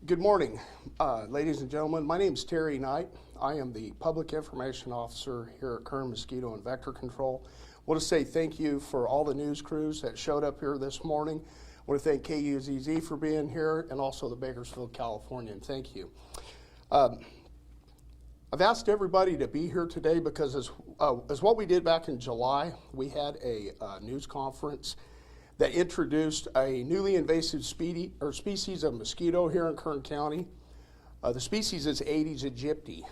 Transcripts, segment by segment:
Good morning, ladies and gentlemen. My name is Terry Knight. I am the Public Information Officer here at Kern Mosquito and Vector Control. I want to say thank you for all the news crews that showed up here this morning. I want to thank KUZZ for being here and also the Bakersfield Californian. Thank you. I've asked everybody to be here today because as what we did back in July, we had a news conference that introduced a newly invasive species of mosquito here in Kern County. The species is Aedes aegypti.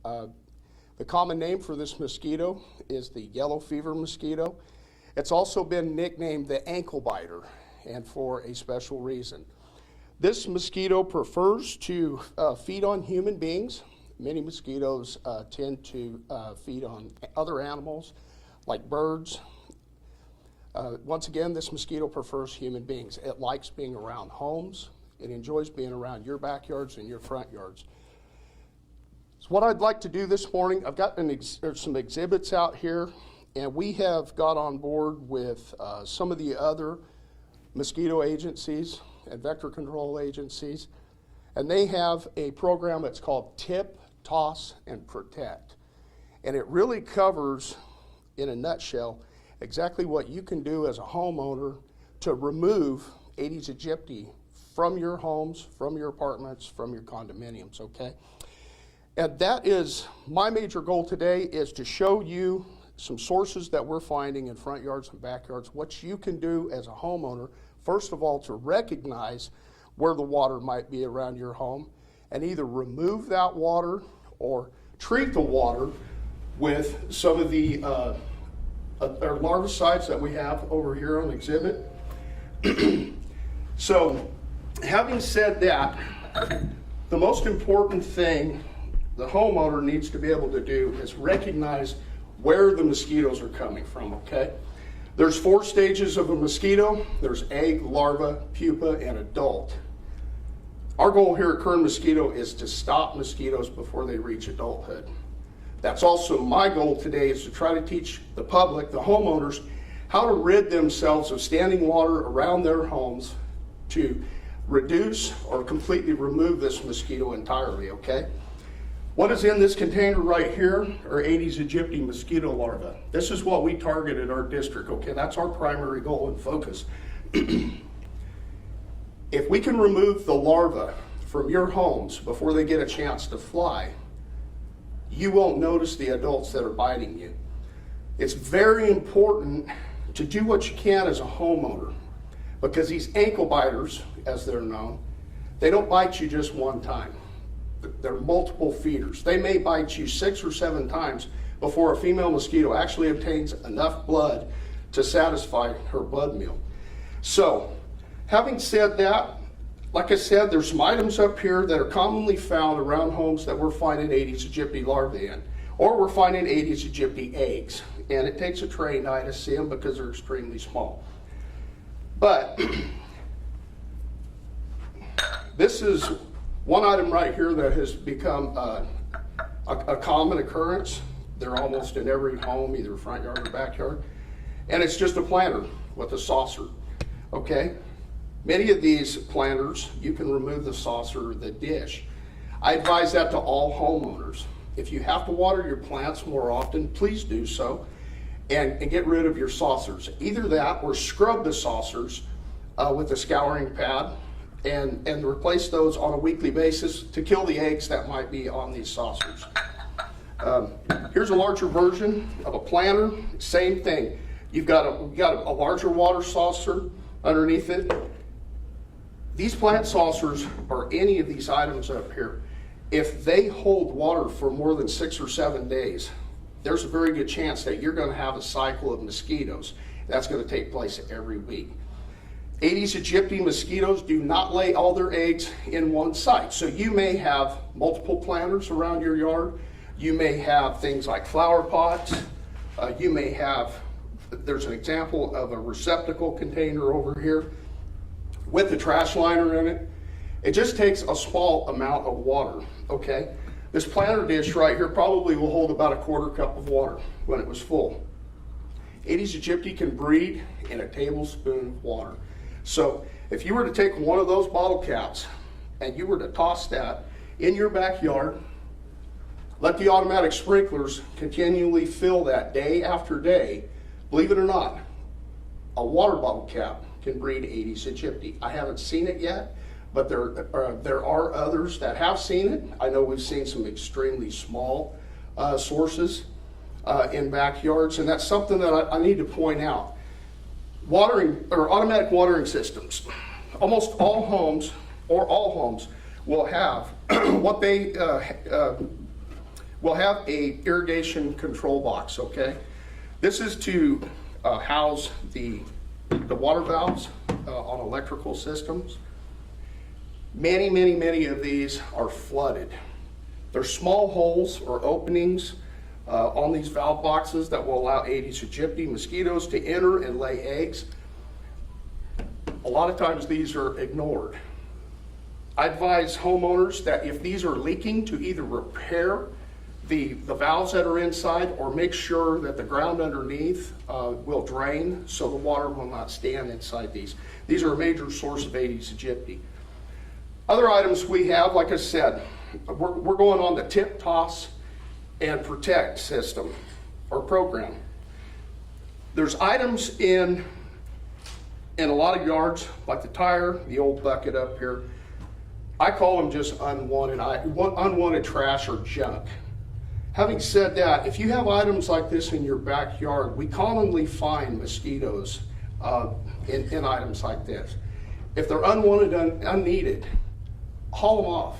The common name for this mosquito is the yellow fever mosquito. It's also been nicknamed the ankle biter, and for a special reason. This mosquito prefers to feed on human beings. Many mosquitoes tend to feed on other animals like birds. Once again, this mosquito prefers human beings. It likes being around homes. It enjoys being around your backyards and your front yards. So what I'd like to do this morning, I've got some exhibits out here, and we have got on board with some of the other mosquito agencies and vector control agencies, and they have a program that's called Tip, Toss, and Protect. And it really covers, in a nutshell, exactly what you can do as a homeowner to remove Aedes aegypti from your homes, from your apartments, from your condominiums, okay? And that is, my major goal today is to show you some sources that we're finding in front yards and backyards, what you can do as a homeowner, first of all, to recognize where the water might be around your home and either remove that water or treat the water with some of the larvicides that we have over here on exhibit. So, having said that, the most important thing the homeowner needs to be able to do is recognize where the mosquitoes are coming from, okay? There's 4 stages of a mosquito. There's egg, larva, pupa, and adult. Our goal here at Kern Mosquito is to stop mosquitoes before they reach adulthood. That's also my goal today, is to try to teach the public, the homeowners, how to rid themselves of standing water around their homes to reduce or completely remove this mosquito entirely, okay? What is in this container right here are Aedes aegypti mosquito larvae. This is what we target in our district, okay? That's our primary goal and focus. If we can remove the larvae from your homes before they get a chance to fly, you won't notice the adults that are biting you. It's very important to do what you can as a homeowner, because these ankle biters, as they're known, they don't bite you just one time. They're multiple feeders. They may bite you 6 or 7 times before a female mosquito actually obtains enough blood to satisfy her blood meal. So, having said that, like I said, there's some items up here that are commonly found around homes that we're finding Aedes aegypti larvae in, or we're finding Aedes aegypti eggs. And it takes a trained eye to see them because they're extremely small. But this is one item right here that has become a common occurrence. They're almost in every home, either front yard or backyard. And it's just a planter with a saucer, okay? Many of these planters, you can remove the saucer or the dish. I advise that to all homeowners. If you have to water your plants more often, please do so, and get rid of your saucers. Either that or scrub the saucers with a scouring pad and replace those on a weekly basis to kill the eggs that might be on these saucers. Here's a larger version of a planter. Same thing. You've got a larger water saucer underneath it. These plant saucers, or any of these items up here, if they hold water for more than 6 or 7 days, there's a very good chance that you're going to have a cycle of mosquitoes. That's going to take place every week. Aedes aegypti mosquitoes do not lay all their eggs in one site. So you may have multiple planters around your yard. You may have things like flower pots. You may have, there's an example of a receptacle container over here with the trash liner in it. It just takes a small amount of water, okay? This planter dish right here probably will hold about a 1/4 cup of water when it was full. Aedes aegypti can breed in a tablespoon of water. So if you were to take one of those bottle caps and you were to toss that in your backyard, let the automatic sprinklers continually fill that day after day, believe it or not, a water bottle cap can breed Aedes aegypti. I haven't seen it yet, but there are others that have seen it. I know we've seen some extremely small sources in backyards, and that's something that I need to point out. Watering or automatic watering systems, almost all homes or all homes will have what they will have a irrigation control box. Okay, this is to house the water valves on electrical systems. Many of these are flooded. There's small holes or openings on these valve boxes that will allow Aedes aegypti mosquitoes to enter and lay eggs. A lot of times these are ignored. I advise homeowners that if these are leaking, to either repair the valves that are inside or make sure that the ground underneath will drain so the water will not stand inside these. These are a major source of Aedes aegypti. Other items we have, like I said, we're going on the tip, toss, and protect system or program. There's items in a lot of yards, like the tire, the old bucket up here. I call them just unwanted trash or junk. Having said that, if you have items like this in your backyard, we commonly find mosquitoes in items like this. If they're unwanted, unneeded, haul them off.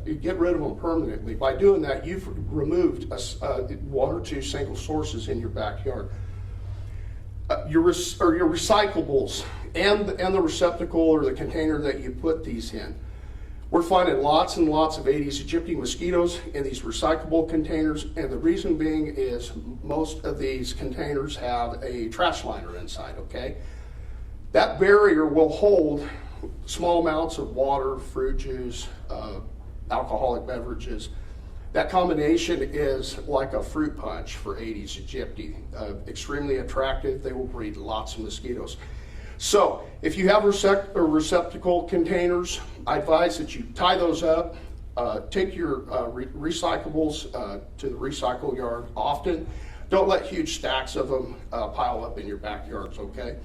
You get rid of them permanently. By doing that, you've removed one or two single sources in your backyard. Your recyclables and the receptacle or the container that you put these in. We're finding lots and lots of Aedes aegypti mosquitoes in these recyclable containers, and the reason being is most of these containers have a trash liner inside, okay? That barrier will hold small amounts of water, fruit juice, alcoholic beverages. That combination is like a fruit punch for Aedes aegypti. Extremely attractive. They will breed lots of mosquitoes. So if you have receptacle containers, I advise that you tie those up, take your recyclables to the recycle yard often. Don't let huge stacks of them pile up in your backyards, okay?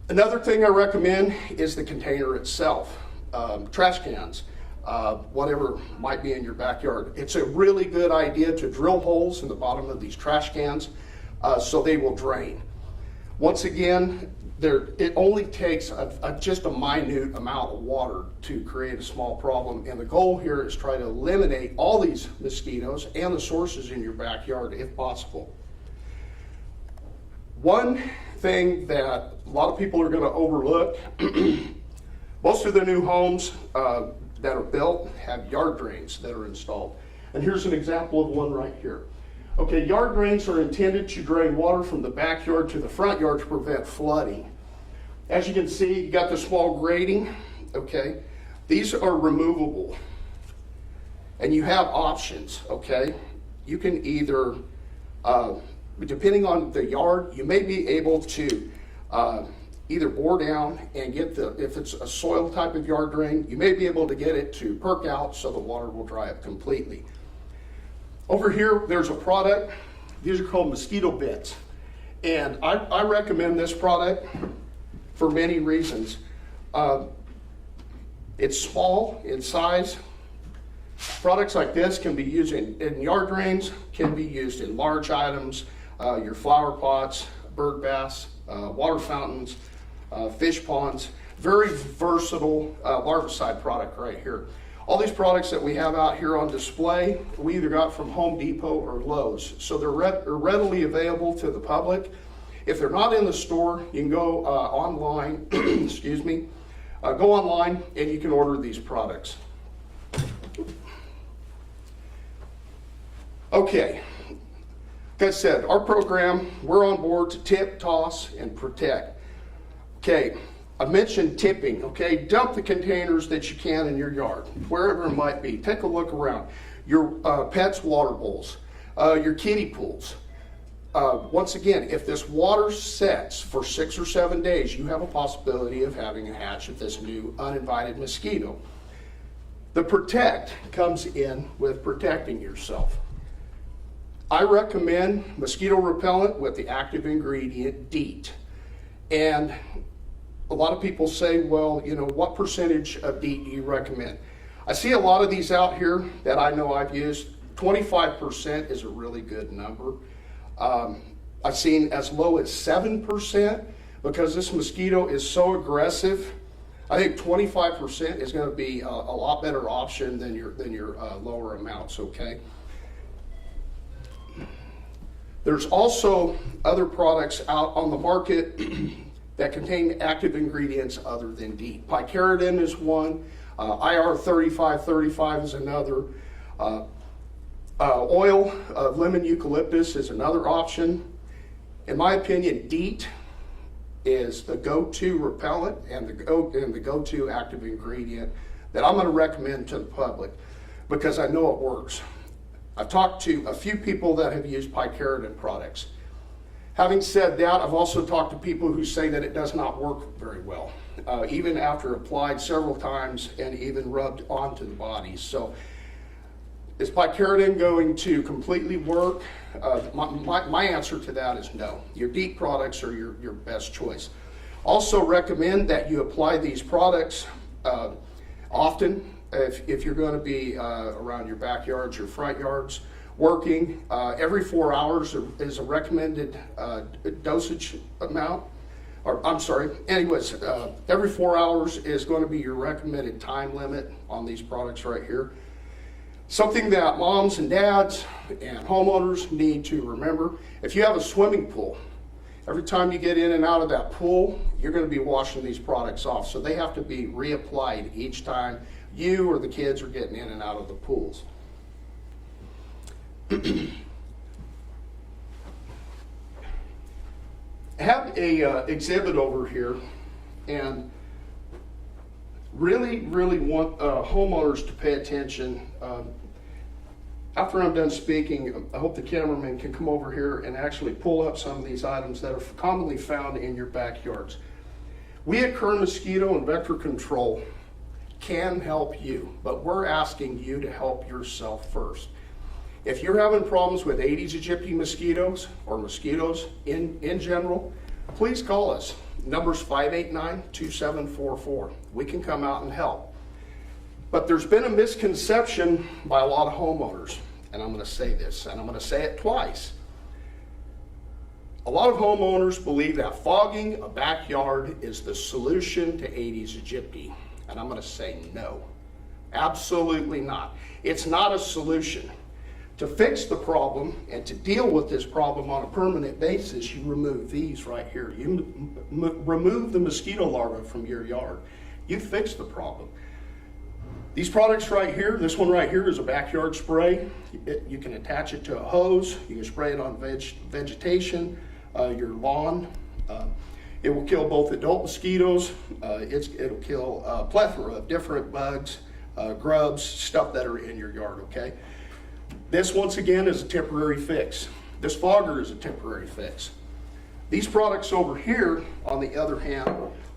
Another thing I recommend is the container itself. Trash cans, whatever might be in your backyard. It's a really good idea to drill holes in the bottom of these trash cans so they will drain. Once again, it only takes just a minute amount of water to create a small problem, and the goal here is try to eliminate all these mosquitoes and the sources in your backyard if possible. One thing that a lot of people are going to overlook, most of the new homes that are built have yard drains that are installed. And here's an example of one right here. Okay, yard drains are intended to drain water from the backyard to the front yard to prevent flooding. As you can see, you got the small grating, okay? These are removable. And you have options, okay? You can either, depending on the yard, you may be able to either bore down and get if it's a soil type of yard drain, you may be able to get it to perk out so the water will dry up completely. Over here, there's a product. These are called Mosquito Bits. And I recommend this product for many reasons. It's small in size. Products like this can be used in yard drains, can be used in large items, your flower pots, bird baths, water fountains, fish ponds. Very versatile larvicide product right here. All these products that we have out here on display, we either got from Home Depot or Lowe's. So they're readily available to the public. If they're not in the store, you can go online, excuse me, go online and you can order these products. Okay, like I said, our program, we're on board to tip, toss, and protect. Okay. I mentioned tipping, okay? Dump the containers that you can in your yard, wherever it might be. Take a look around. Your pet's water bowls, your kiddie pools. once again, if this water sets for 6 or 7 days, you have a possibility of having a hatch of this new uninvited mosquito. The protect comes in with protecting yourself. I recommend mosquito repellent with the active ingredient Deet. And a lot of people say, well, you know, what percentage of Deet do you recommend? I see a lot of these out here that I know I've used. 25% is a really good number. I've seen as low as 7% because this mosquito is so aggressive. I think 25% is going to be a lot better option than your lower amounts, okay? There's also other products out on the market that contain active ingredients other than Deet. Picaridin is one, IR 3535 is another. Oil of lemon eucalyptus is another option. In my opinion, Deet is the go-to repellent and the go-to active ingredient that I'm going to recommend to the public because I know it works. I've talked to a few people that have used picaridin products. Having said that, I've also talked to people who say that it does not work very well, even after applied several times and even rubbed onto the body. So is picaridin going to completely work? My answer to that is no. Your Deet products are your best choice. Also recommend that you apply these products often if you're going to be around your backyards, your front yards, working. Every 4 hours is a recommended dosage amount. Or, I'm sorry, anyways, every 4 hours is going to be your recommended time limit on these products right here. Something that moms and dads and homeowners need to remember, if you have a swimming pool, every time you get in and out of that pool, you're going to be washing these products off. So they have to be reapplied each time you or the kids are getting in and out of the pools. I have a exhibit over here, and really want homeowners to pay attention. After I'm done speaking, I hope the cameraman can come over here and actually pull up some of these items that are commonly found in your backyards. We at Kern Mosquito and Vector Control can help you, but we're asking you to help yourself first. If you're having problems with Aedes aegypti mosquitoes or mosquitoes in general, please call us. Number's 589-2744. We can come out and help. But there's been a misconception by a lot of homeowners, and I'm going to say this, and I'm going to say it twice. A lot of homeowners believe that fogging a backyard is the solution to Aedes aegypti, and I'm going to say no, absolutely not. It's not a solution. To fix the problem and to deal with this problem on a permanent basis, you remove these right here. You remove the mosquito larvae from your yard. You fix the problem. These products right here, this one right here is a backyard spray. You can attach it to a hose. You can spray it on vegetation, your lawn. It will kill both adult mosquitoes. It'll kill a plethora of different bugs, grubs, stuff that are in your yard, okay? This, once again, is a temporary fix. This fogger is a temporary fix. These products over here, on the other hand,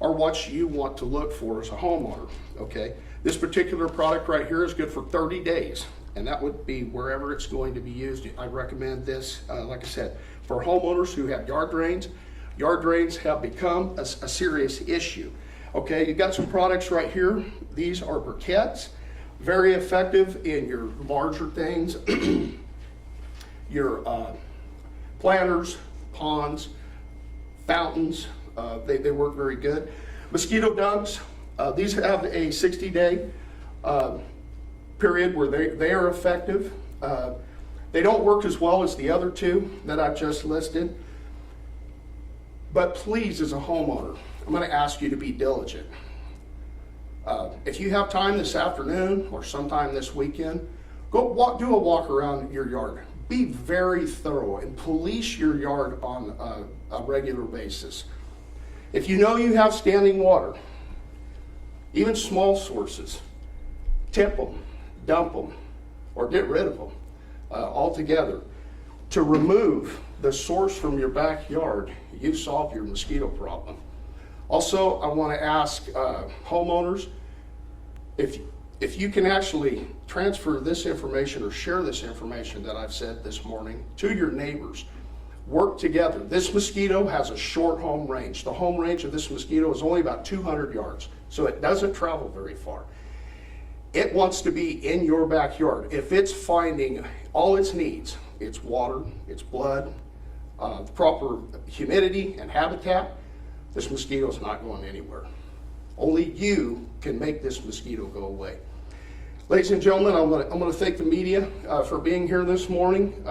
are what you want to look for as a homeowner, okay? This particular product right here is good for 30 days, and that would be wherever it's going to be used. I recommend this, like I said, for homeowners who have yard drains. Yard drains have become a serious issue. Okay, you've got some products right here. These are briquettes. Very effective in your larger things, your planters, ponds, fountains. They work very good. Mosquito dunks. These have a 60-day period where they are effective. They don't work as well as the other two that I've just listed. But please, as a homeowner, I'm going to ask you to be diligent. If you have time this afternoon or sometime this weekend, do a walk around your yard. Be very thorough and police your yard on a regular basis. If you know you have standing water, even small sources, tip them, dump them, or get rid of them altogether. to remove the source from your backyard, you've solved your mosquito problem. Also, I want to ask homeowners, if you can actually transfer this information or share this information that I've said this morning to your neighbors, work together. This mosquito has a short home range. The home range of this mosquito is only about 200 yards, so it doesn't travel very far. It wants to be in your backyard. If it's finding all its needs, its water, its blood, the proper humidity and habitat, this mosquito is not going anywhere. Only you can make this mosquito go away. Ladies and gentlemen, I'm going to thank the media for being here this morning.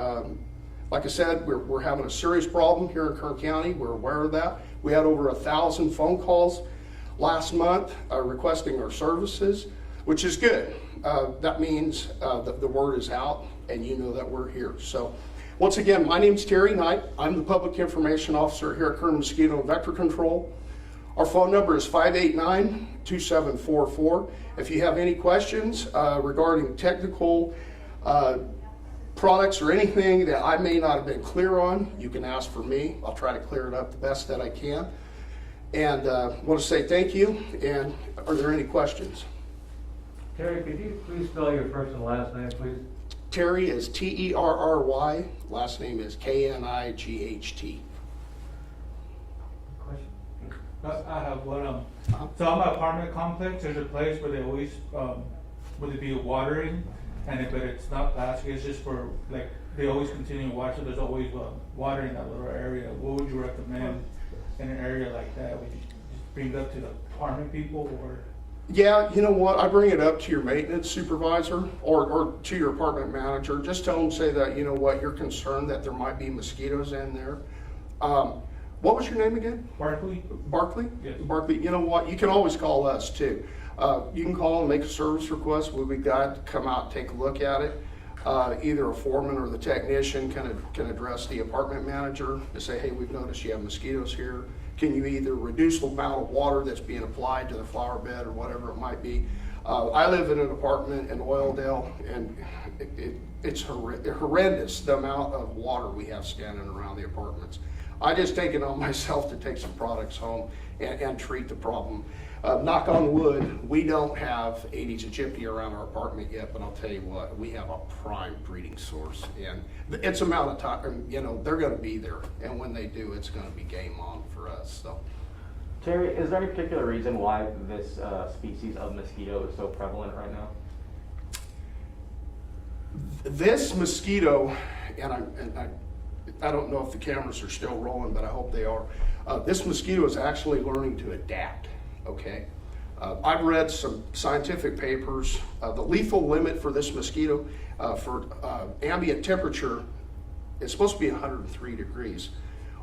Like I said, we're having a serious problem here in Kern County. We're aware of that. We had over 1,000 phone calls last month requesting our services, which is good. That means that the word is out and you know that we're here. So once again, my name's Terry Knight. I'm the Public Information Officer here at Kern Mosquito and Vector Control. Our phone number is 589-2744. If you have any questions regarding technical products or anything that I may not have been clear on, you can ask for me. I'll try to clear it up the best that I can. And I want to say thank you. And are there any questions? Terry, could you please spell your first and last name, please? Terry is Terry. Last name is Knight. Question? I have one. So I'm an apartment complex. There's a place where they always would it be watering, but it's not plastic. It's just for like they always continue watching. There's always water in that little area. What would you recommend in an area like that? Would you just bring it up to the apartment people or? Yeah, you know what? I bring it up to your maintenance supervisor or to your apartment manager. Just tell them, say that, you know what, you're concerned that there might be mosquitoes in there. What was your name again? Barkley. Barkley? Yes. Barkley, you know what? You can always call us too. You can call and make a service request. We'll be glad to come out and take a look at it. Either a foreman or the technician can address the apartment manager and say, hey, we've noticed you have mosquitoes here. Can you either reduce the amount of water that's being applied to the flower bed or whatever it might be? I live in an apartment in Oildale, and it's horrendous the amount of water we have standing around the apartments. I just take it on myself to take some products home and treat the problem. Knock on wood, we don't have Aedes aegypti around our apartment yet, but I'll tell you what, we have a prime breeding source, and it's amount of time, you know, they're going to be there, and when they do, it's going to be game on for us. So, Terry, is there any particular reason why this species of mosquito is so prevalent right now? This mosquito, and I don't know if the cameras are still rolling, but I hope they are. This mosquito is actually learning to adapt. Okay, I've read some scientific papers. The lethal limit for this mosquito for ambient temperature is supposed to be 103 degrees.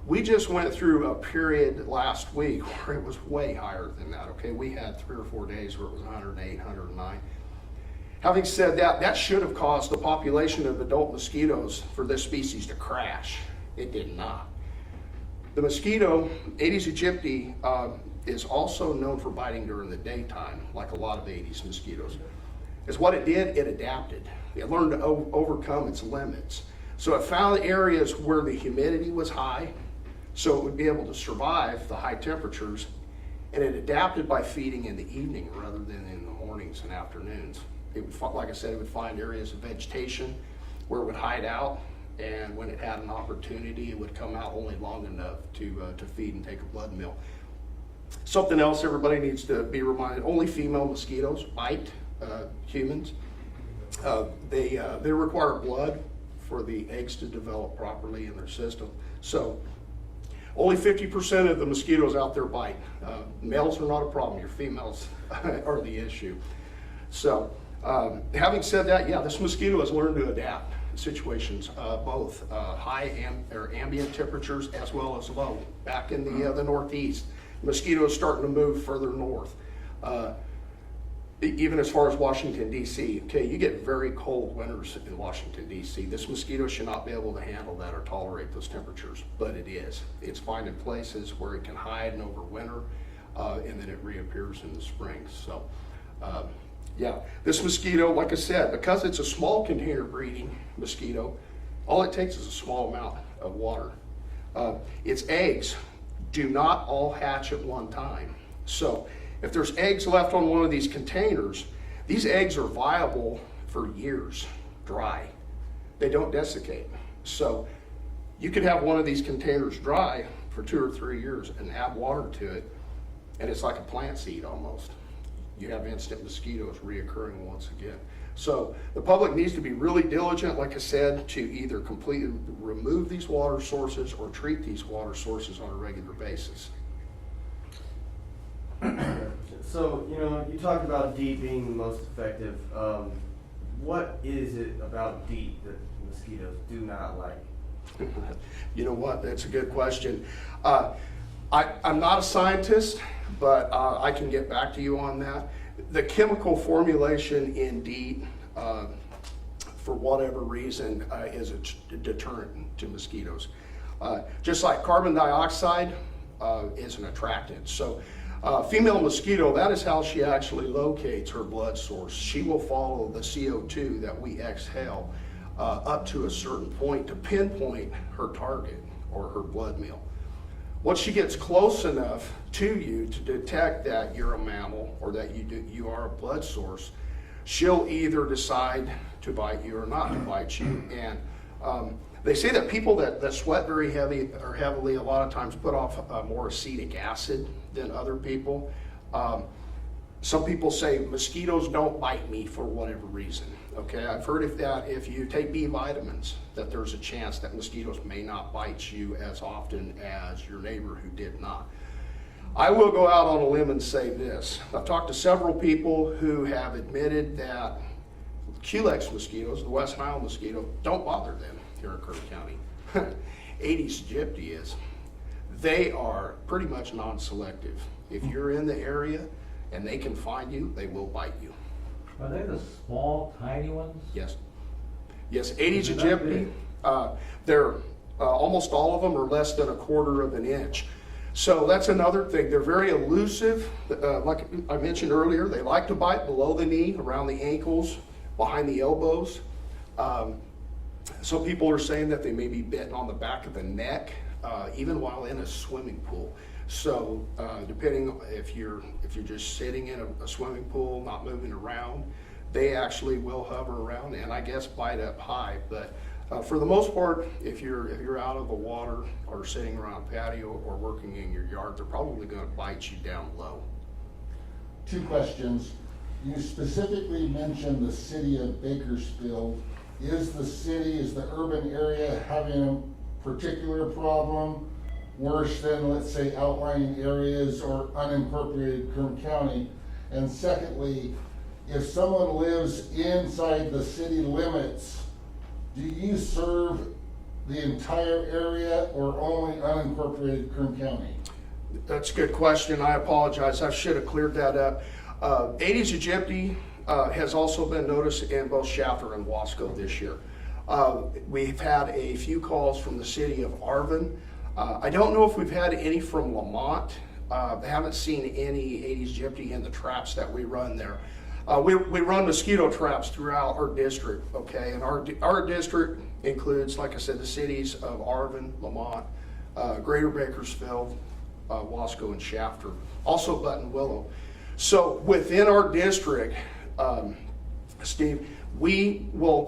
We just went through a period last week where it was way higher than that. Okay, we had 3 or 4 days where it was 108, 109. Having said that, that should have caused the population of adult mosquitoes for this species to crash. It did not. The mosquito, Aedes aegypti, is also known for biting during the daytime, like a lot of Aedes mosquitoes. Is what it did, it adapted. It learned to overcome its limits. So it found areas where the humidity was high, so it would be able to survive the high temperatures, and it adapted by feeding in the evening rather than in the mornings and afternoons. It would, like I said, it would find areas of vegetation where it would hide out, and when it had an opportunity, it would come out only long enough to feed and take a blood meal. Something else everybody needs to be reminded, only female mosquitoes bite humans. They require blood for the eggs to develop properly in their system. So only 50% of the mosquitoes out there bite. Males are not a problem, your females are the issue. So having said that, yeah, this mosquito has learned to adapt situations, both high ambient temperatures as well as low. Back in the Northeast, mosquitoes starting to move further north. Even as far as Washington, D.C., okay, you get very cold winters in Washington, D.C. This mosquito should not be able to handle that or tolerate those temperatures, but it is. It's finding places where it can hide and overwinter, and then it reappears in the spring. So, yeah, this mosquito, like I said, because it's a small container breeding mosquito, All it takes is a small amount of water. Its eggs do not all hatch at one time. So if there's eggs left on one of these containers, these eggs are viable for years, dry. They don't desiccate. So you could have one of these containers dry for 2 or 3 years and add water to it, and it's like a plant seed almost. You have instant mosquitoes reoccurring once again. So the public needs to be really diligent, like I said, to either completely remove these water sources or treat these water sources on a regular basis. So, you talked about Deet being the most effective. What is it about Deet that mosquitoes do not like? You know what? That's a good question. I'm not a scientist, but I can get back to you on that. The chemical formulation in Deet, for whatever reason, is a deterrent to mosquitoes. Just like carbon dioxide is an attractant. So female mosquito, that is how she actually locates her blood source. She will follow the CO2 that we exhale up to a certain point to pinpoint her target or her blood meal. Once she gets close enough to you to detect that you're a mammal or that you are a blood source, she'll either decide to bite you or not to bite you. And they say that people that sweat very heavily a lot of times put off more acetic acid than other people. Some people say mosquitoes don't bite me for whatever reason. Okay, I've heard if you take B vitamins, that there's a chance that mosquitoes may not bite you as often as your neighbor who did not. I will go out on a limb and say this. I've talked to several people who have admitted that Culex mosquitoes, the West Nile mosquito, don't bother them here in Kern County. Aedes aegypti is. They are pretty much non-selective. If you're in the area and they can find you, they will bite you. Are they the small, tiny ones? Yes. Yes, Aedes Is that aegypti, they're, almost all of them are less than 1/4 of an inch. So that's another thing. They're very elusive. Like I mentioned earlier, they like to bite below the knee, around the ankles, behind the elbows. Some people are saying that they may be bitten on the back of the neck, even while in a swimming pool. So depending if you're just sitting in a swimming pool, not moving around, they actually will hover around and I guess bite up high. But for the most part, if you're out of the water or sitting around a patio or working in your yard, they're probably going to bite you down low. 2 questions. You specifically mentioned the city of Bakersfield. Is the urban area having a particular problem worse than, let's say, outlying areas or unincorporated Kern County? And secondly, if someone lives inside the city limits, do you serve the entire area or only unincorporated Kern County? That's a good question. I apologize. I should have cleared that up. Aedes aegypti has also been noticed in both Shafter and Wasco this year. We've had a few calls from the city of Arvin. I don't know if we've had any from Lamont. I haven't seen any Aedes aegypti in the traps that we run there. We run mosquito traps throughout our district, okay? And our district includes, like I said, the cities of Arvin, Lamont, Greater Bakersfield, Wasco, and Shafter, also Buttonwillow. So within our district, Steve, we will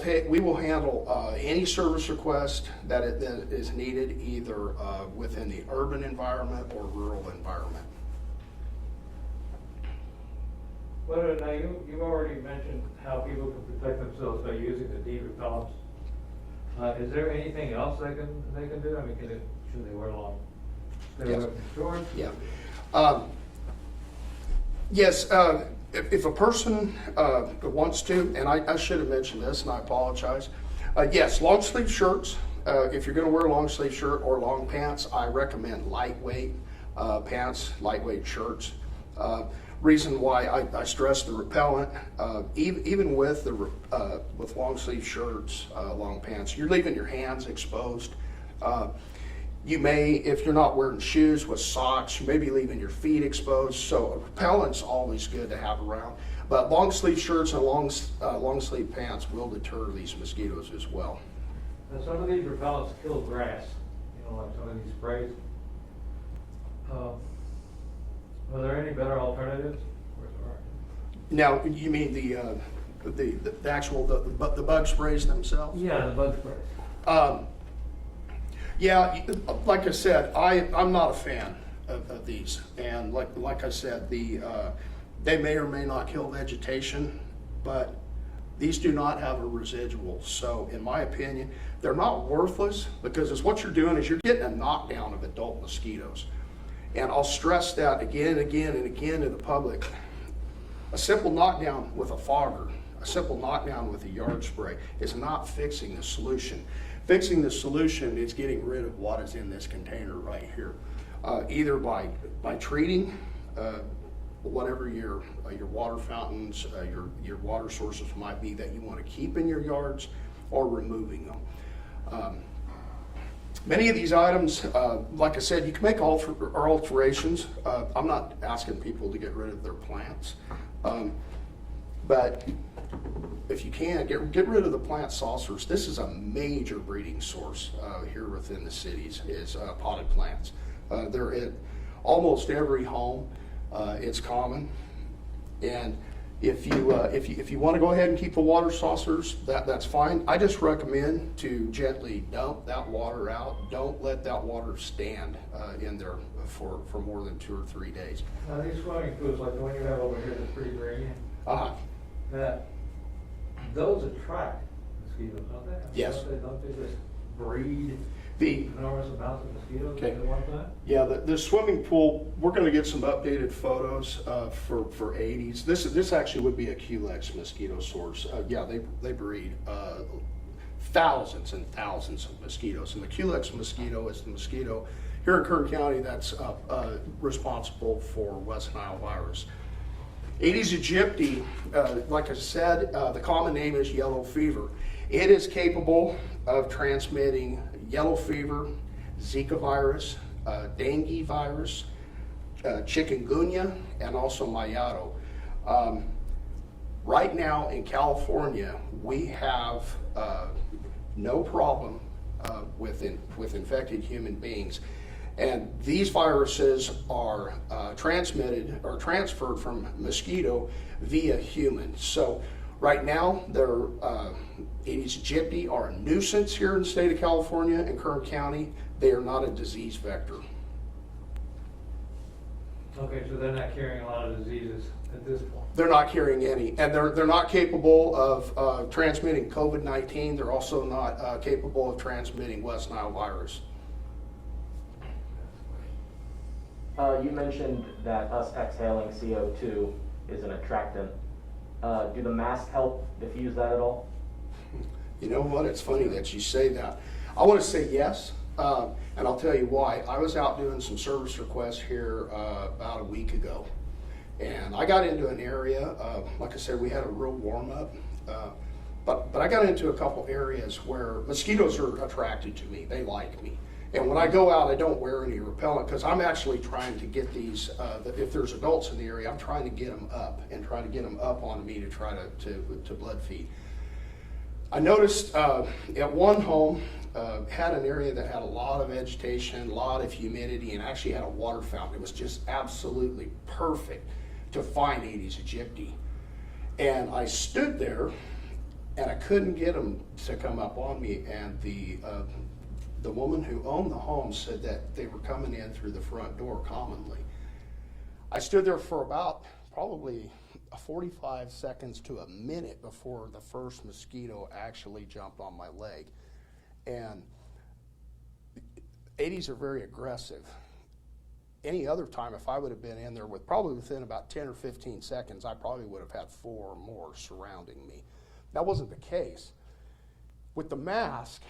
handle any service request that is needed either within the urban environment or rural environment. Well, now you've already mentioned how people can protect themselves by using the Deet repellents. Is there anything else they can do? I mean, should they wear long? Yes. Shorts? Yeah. Yes. If a person wants to, and I should have mentioned this, and I apologize. Yes, long sleeve shirts. If you're going to wear a long sleeve shirt or long pants, I recommend lightweight pants, lightweight shirts. Reason why I stress the repellent, even with long sleeve shirts, long pants, you're leaving your hands exposed. You may, if you're not wearing shoes with socks, you may be leaving your feet exposed. So a repellent's always good to have around. But long sleeve shirts and long sleeve pants will deter these mosquitoes as well. Now, some of these repellents kill grass, like some of these sprays. Are there any better alternatives? Now, you mean the actual, the bug sprays themselves? Yeah, the bug sprays. Yeah, like I said, I'm not a fan of these, and like I said, they may or may not kill vegetation, but these do not have a residual. So in my opinion, they're not worthless, because it's what you're doing is you're getting a knockdown of adult mosquitoes. And I'll stress that again and again and again to the public. A simple knockdown with a fogger, a simple knockdown with a yard spray is not fixing the solution. Fixing the solution is getting rid of what is in this container right here. Either by treating whatever your water fountains, your water sources might be that you want to keep in your yards, or removing them. Many of these items, like I said, you can make alterations. I'm not asking people to get rid of their plants, but if you can, get rid of the plant saucers. This is a major breeding source here within the cities, is potted plants. They're in almost every home. It's common, and if you want to go ahead and keep the water saucers, that's fine. I just recommend to gently dump that water out. Don't let that water stand in there for more than 2 or 3 days. Now, these swimming pools, like the one you have over here that's pretty green, that those attract mosquitoes, don't they? Yes. Don't they just breed The enormous amounts of mosquitoes Okay. at one time? Yeah, the swimming pool, we're going to get some updated photos for Aedes. This actually would be a Culex mosquito source. Yeah, they breed thousands and thousands of mosquitoes. And the Culex mosquito is the mosquito here in Kern County that's responsible for West Nile virus. Aedes aegypti, like I said, the common name is yellow fever. It is capable of transmitting yellow fever, Zika virus, dengue virus, chikungunya, and also Mayato. Right now in California, we have no problem with infected human beings. And these viruses are transmitted or transferred from mosquito via human. So right now, Aedes aegypti are a nuisance here in the state of California and Kern County. They are not a disease vector. Okay, so they're not carrying a lot of diseases at this point. They're not carrying any, and they're not capable of transmitting COVID-19. They're also not capable of transmitting West Nile virus. You mentioned that us exhaling CO2 is an attractant. Do the masks help diffuse that at all? You know what? It's funny that you say that. I want to say yes, and I'll tell you why. I was out doing some service requests here about a week ago, and I got into an area, like I said, we had a real warm up, but I got into a couple areas where mosquitoes are attracted to me. They like me. And when I go out, I don't wear any repellent because I'm actually trying to get these, if there's adults in the area, I'm trying to get them up and try to get them up on me to try to blood feed. I noticed at one home, had an area that had a lot of vegetation, a lot of humidity, and actually had a water fountain. It was just absolutely perfect to find Aedes aegypti. And I stood there and I couldn't get them to come up on me, and the woman who owned the home said that they were coming in through the front door commonly. I stood there for about probably 45 seconds to a minute before the first mosquito actually jumped on my leg. And Aedes are very aggressive. Any other time, if I would have been in there probably within about 10 or 15 seconds, I probably would have had 4 or more surrounding me. That wasn't the case. With the mask,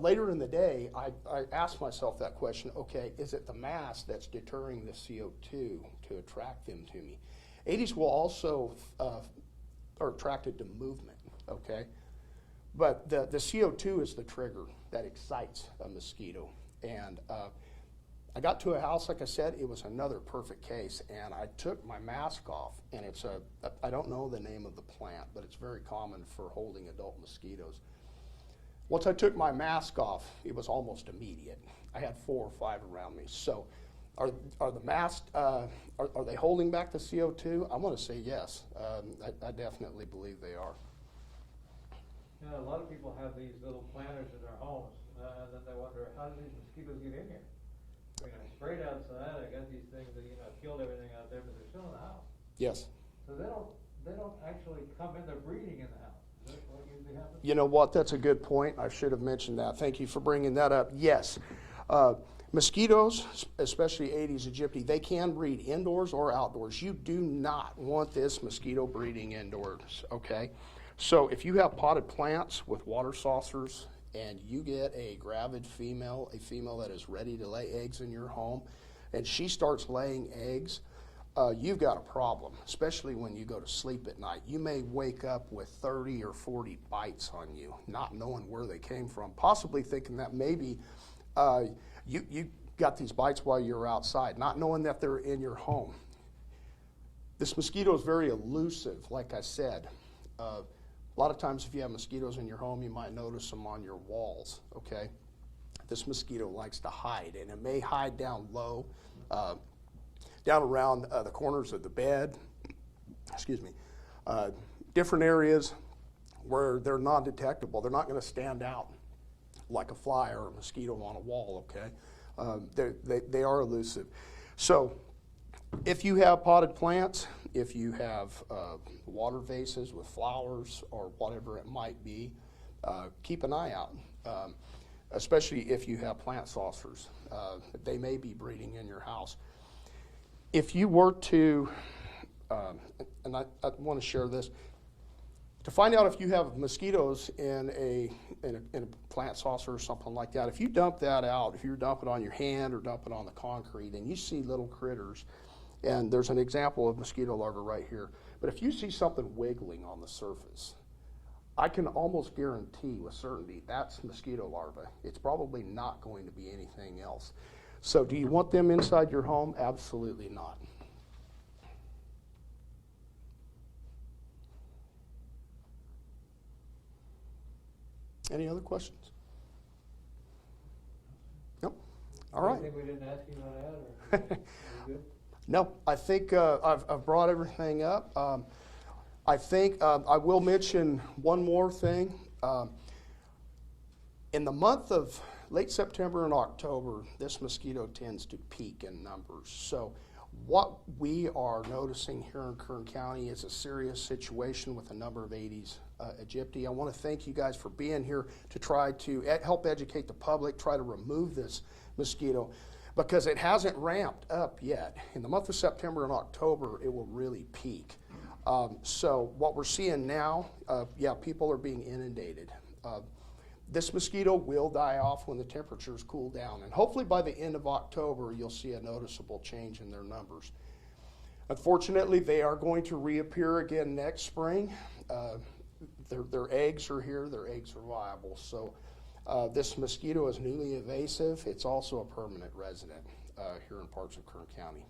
later in the day, I asked myself that question, okay, is it the mass that's deterring the CO2 to attract them to me? Aedes will also, are attracted to movement, okay? But the CO2 is the trigger that excites a mosquito. And I got to a house, like I said, it was another perfect case, and I took my mask off, and it's I don't know the name of the plant, but it's very common for holding adult mosquitoes. Once I took my mask off, it was almost immediate. I had 4 or 5 around me. So are the masks, are they holding back the CO2? I want to say yes. I definitely believe they are. You know, a lot of people have these little planters in their homes, and then they wonder, how do these mosquitoes get in here? I mean, I sprayed outside, I got these things that, you know, killed everything out there, but they're still in the house. Yes. So they don't actually come in, they're breeding in the house. Is that what usually happens? You know what? That's a good point. I should have mentioned that. Thank you for bringing that up. Yes. Mosquitoes, especially Aedes aegypti, they can breed indoors or outdoors. You do not want this mosquito breeding indoors, okay? So if you have potted plants with water saucers and you get a gravid female, a female that is ready to lay eggs in your home, and she starts laying eggs, you've got a problem, especially when you go to sleep at night. You may wake up with 30 or 40 bites on you, not knowing where they came from, possibly thinking that maybe you got these bites while you were outside, not knowing that they're in your home. This mosquito is very elusive, like I said. A lot of times if you have mosquitoes in your home, you might notice them on your walls, okay? This mosquito likes to hide, and it may hide down low, down around the corners of the bed, excuse me, different areas where they're non-detectable. They're not going to stand out like a fly or a mosquito on a wall, okay? They are elusive. So if you have potted plants, if you have water vases with flowers or whatever it might be, keep an eye out, especially if you have plant saucers. They may be breeding in your house. If you were to, and I want to share this, to find out if you have mosquitoes in a plant saucer or something like that, if you dump that out, if you dump it on your hand or dump it on the concrete and you see little critters, and there's an example of mosquito larvae right here, but if you see something wiggling on the surface, I can almost guarantee with certainty that's mosquito larvae. It's probably not going to be anything else. So do you want them inside your home? Absolutely not. Any other questions? Nope. All right. Anything we didn't ask you about that, or are you good? No, I think I've brought everything up. I think I will mention one more thing. In the month of late September and October, this mosquito tends to peak in numbers. So what we are noticing here in Kern County is a serious situation with a number of Aedes aegypti. I want to thank you guys for being here to try to help educate the public, try to remove this mosquito, because it hasn't ramped up yet. In the month of September and October, it will really peak. So what we're seeing now, yeah, people are being inundated. This mosquito will die off when the temperatures cool down, and hopefully by the end of October, you'll see a noticeable change in their numbers. Unfortunately, they are going to reappear again next spring. Their eggs are here, their eggs are viable. So this mosquito is newly invasive. It's also a permanent resident here in parts of Kern County.